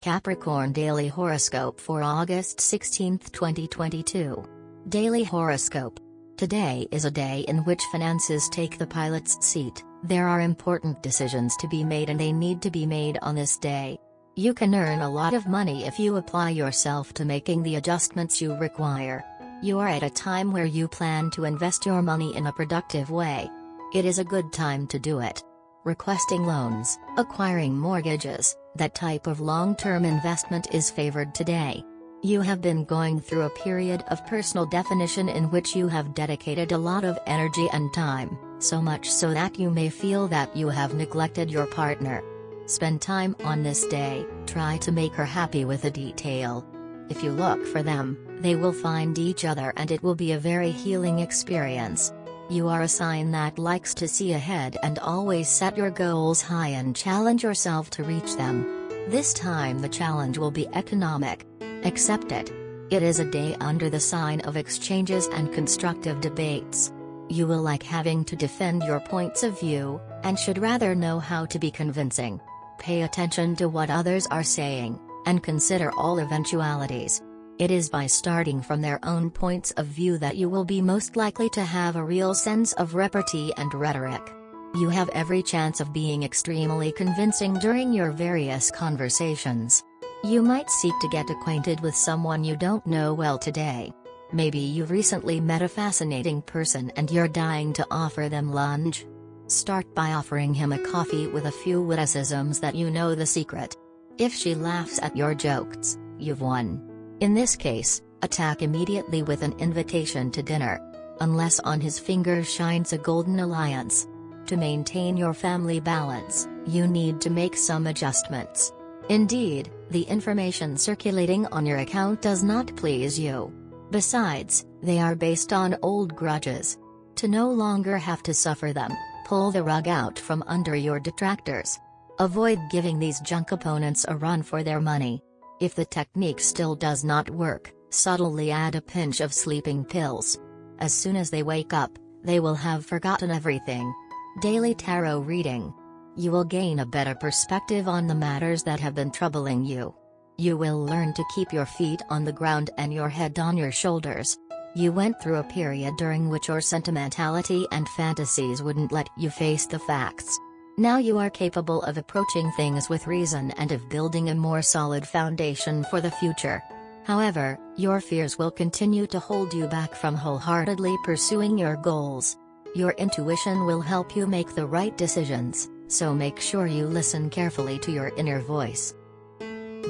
Capricorn Daily Horoscope for August 16, 2022. Daily Horoscope. Today is a day in which finances take the pilot's seat. There are important decisions to be made and they need to be made on this day. You can earn a lot of money if you apply yourself to making the adjustments you require. You are at a time where you plan to invest your money in a productive way. It is a good time to do it. Requesting loans, acquiring mortgages, that type of long-term investment is favored today. You have been going through a period of personal definition in which you have dedicated a lot of energy and time, so much so that you may feel that you have neglected your partner. Spend time on this day, try to make her happy with a detail. If you look for them, they will find each other and it will be a very healing experience. You are a sign that likes to see ahead and always set your goals high and challenge yourself to reach them. This time the challenge will be economic. Accept it. It is a day under the sign of exchanges and constructive debates. You will like having to defend your points of view, and should rather know how to be convincing. Pay attention to what others are saying, and consider all eventualities. It is by starting from their own points of view that you will be most likely to have a real sense of repartee and rhetoric. You have every chance of being extremely convincing during your various conversations. You might seek to get acquainted with someone you don't know well today. Maybe you've recently met a fascinating person and you're dying to offer them lunch. Start by offering him a coffee with a few witticisms that you know the secret. If she laughs at your jokes, you've won. In this case, attack immediately with an invitation to dinner. Unless on his fingers shines a golden alliance. To maintain your family balance, you need to make some adjustments. Indeed, the information circulating on your account does not please you. Besides, they are based on old grudges. To no longer have to suffer them, pull the rug out from under your detractors. Avoid giving these junk opponents a run for their money. If the technique still does not work, subtly add a pinch of sleeping pills. As soon as they wake up, they will have forgotten everything. Daily Tarot Reading. You will gain a better perspective on the matters that have been troubling you. You will learn to keep your feet on the ground and your head on your shoulders. You went through a period during which your sentimentality and fantasies wouldn't let you face the facts. Now you are capable of approaching things with reason and of building a more solid foundation for the future. However, your fears will continue to hold you back from wholeheartedly pursuing your goals. Your intuition will help you make the right decisions, so make sure you listen carefully to your inner voice.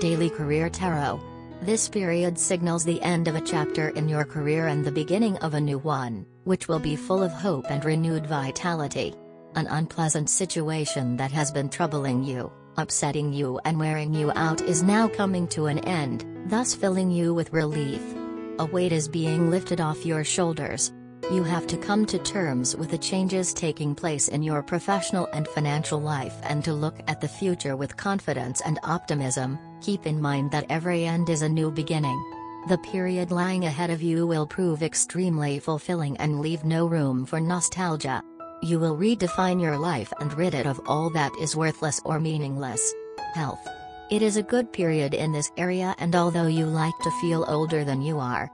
Daily Career Tarot. This period signals the end of a chapter in your career and the beginning of a new one, which will be full of hope and renewed vitality. An unpleasant situation that has been troubling you, upsetting you and wearing you out is now coming to an end, thus filling you with relief. A weight is being lifted off your shoulders. You have to come to terms with the changes taking place in your professional and financial life and to look at the future with confidence and optimism. Keep in mind that every end is a new beginning. The period lying ahead of you will prove extremely fulfilling and leave no room for nostalgia. You will redefine your life and rid it of all that is worthless or meaningless. Health. It is a good period in this area, and although you like to feel older than you are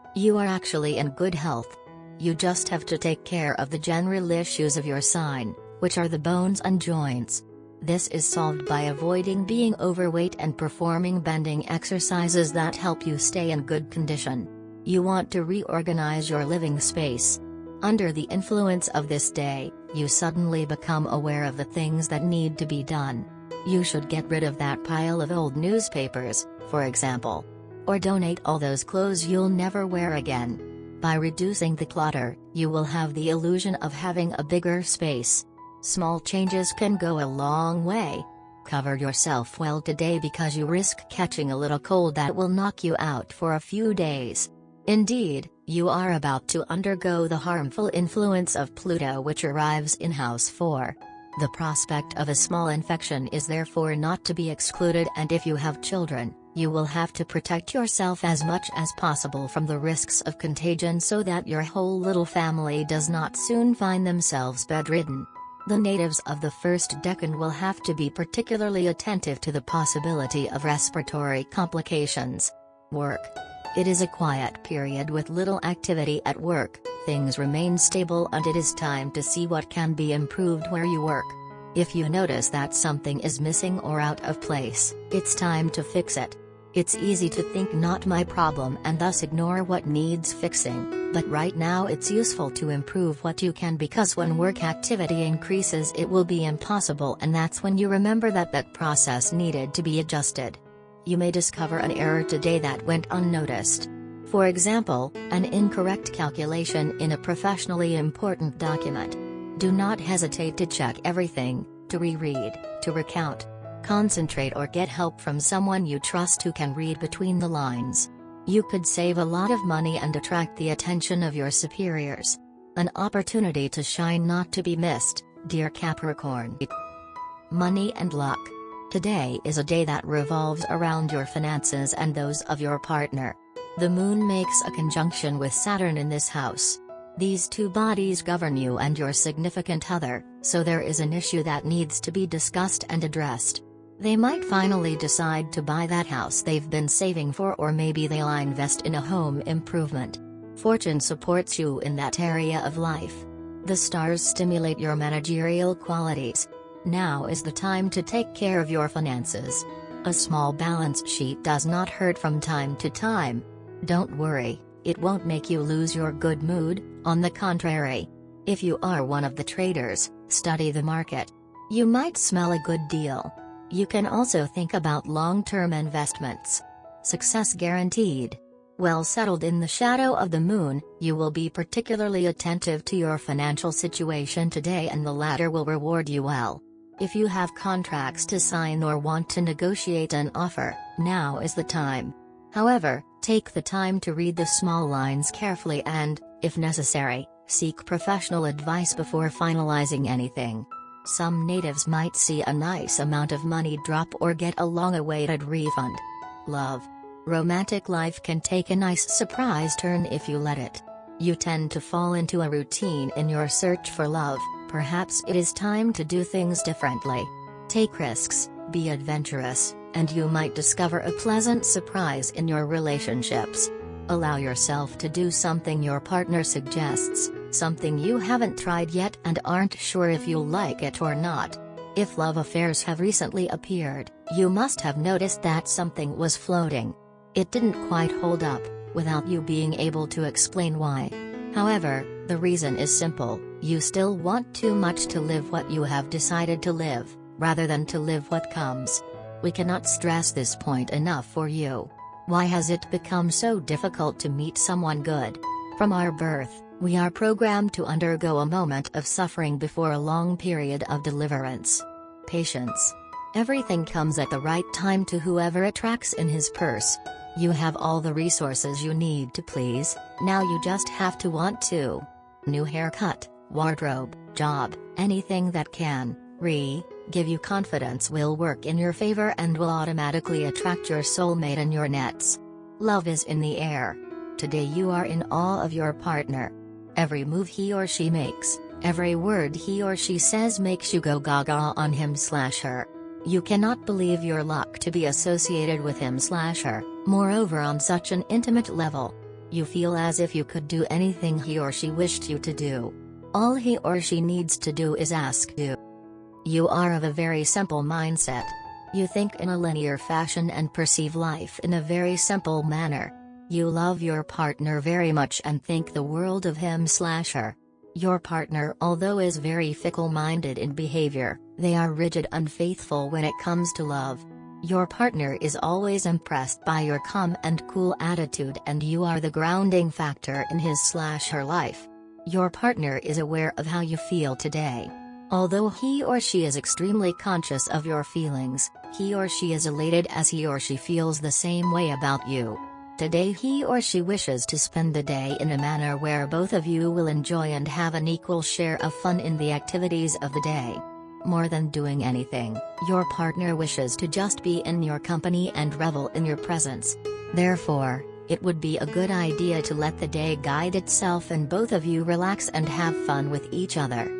actually in good health. You just have to take care of the general issues of your sign, which are the bones and joints. This is solved by avoiding being overweight and performing bending exercises that help you stay in good condition. You want to reorganize your living space. Under the influence of this day, you suddenly become aware of the things that need to be done. You should get rid of that pile of old newspapers, for example. Or donate all those clothes you'll never wear again. By reducing the clutter, you will have the illusion of having a bigger space. Small changes can go a long way. Cover yourself well today because you risk catching a little cold that will knock you out for a few days. Indeed, you are about to undergo the harmful influence of Pluto, which arrives in House 4. The prospect of a small infection is therefore not to be excluded, and if you have children, you will have to protect yourself as much as possible from the risks of contagion so that your whole little family does not soon find themselves bedridden. The natives of the first decan will have to be particularly attentive to the possibility of respiratory complications. Work. It is a quiet period with little activity at work, things remain stable and it is time to see what can be improved where you work. If you notice that something is missing or out of place, it's time to fix it. It's easy to think not my problem and thus ignore what needs fixing, but right now it's useful to improve what you can, because when work activity increases it will be impossible, and that's when you remember that that process needed to be adjusted. You may discover an error today that went unnoticed. For example, an incorrect calculation in a professionally important document. Do not hesitate to check everything, to reread, to recount. Concentrate or get help from someone you trust who can read between the lines. You could save a lot of money and attract the attention of your superiors. An opportunity to shine not to be missed, dear Capricorn. Money and luck. Today is a day that revolves around your finances and those of your partner. The moon makes a conjunction with Saturn in this house. These two bodies govern you and your significant other, so there is an issue that needs to be discussed and addressed. They might finally decide to buy that house they've been saving for, or maybe they'll invest in a home improvement. Fortune supports you in that area of life. The stars stimulate your managerial qualities. Now is the time to take care of your finances. A small balance sheet does not hurt from time to time. Don't worry, it won't make you lose your good mood, on the contrary. If you are one of the traders, study the market. You might smell a good deal. You can also think about long-term investments. Success guaranteed. Well settled in the shadow of the moon, you will be particularly attentive to your financial situation today, and the latter will reward you well. If you have contracts to sign or want to negotiate an offer, now is the time. However, take the time to read the small lines carefully and, if necessary, seek professional advice before finalizing anything. Some natives might see a nice amount of money drop or get a long-awaited refund. Love. Romantic life can take a nice surprise turn if you let it. You tend to fall into a routine in your search for love. Perhaps it is time to do things differently. Take risks, be adventurous, and you might discover a pleasant surprise in your relationships. Allow yourself to do something your partner suggests, something you haven't tried yet and aren't sure if you'll like it or not. If love affairs have recently appeared, you must have noticed that something was floating. It didn't quite hold up, without you being able to explain why. However, the reason is simple: you still want too much to live what you have decided to live, rather than to live what comes. We cannot stress this point enough for you. Why has it become so difficult to meet someone good? From our birth, we are programmed to undergo a moment of suffering before a long period of deliverance. Patience. Everything comes at the right time to whoever attracts in his purse. You have all the resources you need to please, now you just have to want to. New haircut, wardrobe, job, anything that can give you confidence will work in your favor and will automatically attract your soulmate in your nets. Love is in the air. Today you are in awe of your partner. Every move he or she makes, every word he or she says makes you go gaga on him/her. You cannot believe your luck to be associated with him/her, moreover on such an intimate level. You feel as if you could do anything he or she wished you to do. All he or she needs to do is ask you. You are of a very simple mindset. You think in a linear fashion and perceive life in a very simple manner. You love your partner very much and think the world of him/her. Your partner, although is very fickle-minded in behavior, they are rigid and faithful when it comes to love. Your partner is always impressed by your calm and cool attitude, and you are the grounding factor in his/her life. Your partner is aware of how you feel today. Although he or she is extremely conscious of your feelings, he or she is elated as he or she feels the same way about you. Today he or she wishes to spend the day in a manner where both of you will enjoy and have an equal share of fun in the activities of the day. More than doing anything, your partner wishes to just be in your company and revel in your presence. Therefore, it would be a good idea to let the day guide itself and both of you relax and have fun with each other.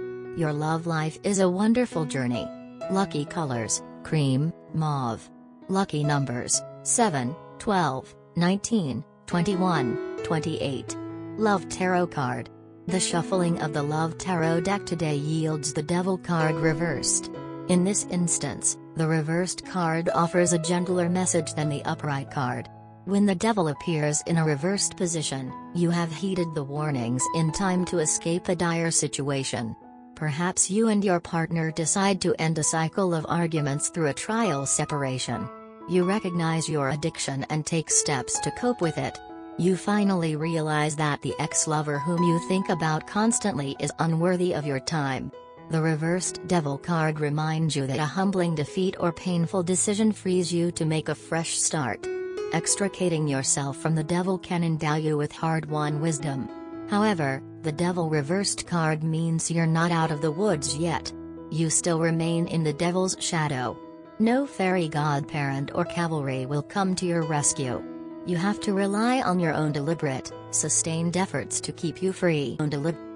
Your love life is a wonderful journey. Lucky colors: cream, mauve. Lucky numbers: 7, 12, 19, 21, 28. Love Tarot card. The shuffling of the Love Tarot deck today yields the Devil card reversed. In this instance, the reversed card offers a gentler message than the upright card. When the Devil appears in a reversed position, you have heeded the warnings in time to escape a dire situation. Perhaps you and your partner decide to end a cycle of arguments through a trial separation. You recognize your addiction and take steps to cope with it. You finally realize that the ex-lover whom you think about constantly is unworthy of your time. The reversed Devil card reminds you that a humbling defeat or painful decision frees you to make a fresh start. Extricating yourself from the Devil can endow you with hard-won wisdom. However, the Devil reversed card means you're not out of the woods yet. You still remain in the Devil's shadow. No fairy godparent or cavalry will come to your rescue. You have to rely on your own deliberate, sustained efforts to keep you free.